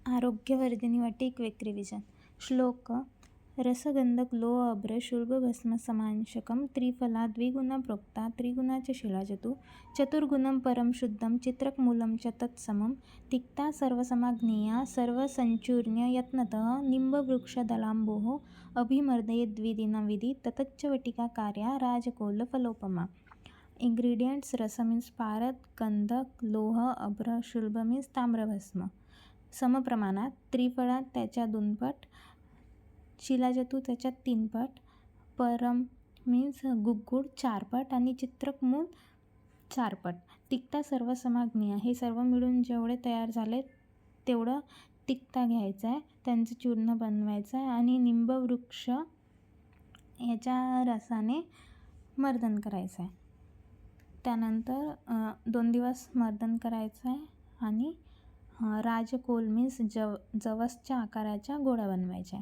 आरोग्यवर्धिनी वाटिक रिविजन. श्लोक. रसगंधक लोह अभ्र शुल्भभस्म समांशकं त्रिफला द्विगुणा प्रोक्ता त्रिगुणाच शिलाजतु चतुर्गुणं परम शुद्धं चित्रकमूलं च तत्समं तिक्ता सर्वसमाग्नेया सर्वसंचूर्ण्य यत्नतः निम्बवृक्षदलाम्भोः अभिमर्दयेद्विदिनविधि ततच्च वटिकाकार्या राजकोलफलोपमा. इंग्रेडियंट्स. रस मीन्स पारद, गंधक, लोह, अभ्र, शुल्भ मीन्स ताम्रभस्म. समप्रमाणात. त्रिफळा त्याच्या 2 पट, शिलाजतू त्याच्यात 3 पट, परम मीन्स गुग्गुळ 4 पट आणि चित्रकमूल 4 पट. तिक्ता सर्वसमाग्नेय हे सर्व मिळून जेवढे तयार झाले तेवढं तिक्ता घ्यायचं आहे, त्यांचं चूर्ण बनवायचं आहे आणि निंबवृक्ष याच्या रसाने मर्दन करायचं आहे. त्यानंतर 2 दिवस मर्दन करायचं आहे आणि राजकोल मीन्स जवसच्या आकाराच्या गोळ्या बनवायच्या.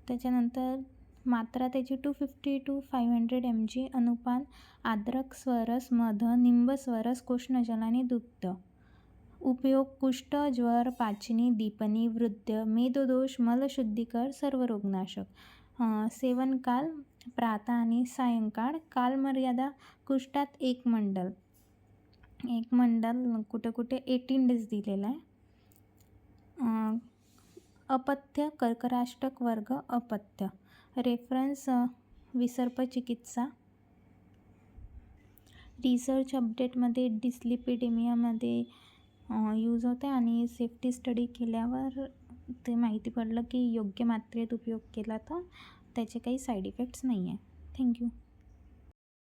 त्याच्यानंतर मात्रा त्याची 250 to 500 mg अनुपान अद्रक स्वरस, मध, निंब स्वरस, कोष्णजल आणि दुग्ध. उपयोग. कुष्ठ, ज्वर, पाचनी, दीपनी, वृद्ध, मेदोदोष, मलशुद्धीकर, सर्व रोगनाशक. सेवन काल प्रातः आणि सायंकाळ. कालमर्यादा. कुष्ठात 1 मंडल. 1 मंडल कुठे कुठे 18 days दिलेला आहे. अपथ्य. कर्कराष्टक वर्ग अपथ्य. रेफरन्स. विसर्प चिकित्सा. रिसर्च अपडेटमध्ये डिस्लिपिडेमियामध्ये यूज होते आणि सेफ्टी स्टडी केल्यावर ते माहिती पडलं की योग्य मात्रेत उपयोग केला तर त्याचे काही साईड इफेक्ट्स नाही आहे. थँक्यू.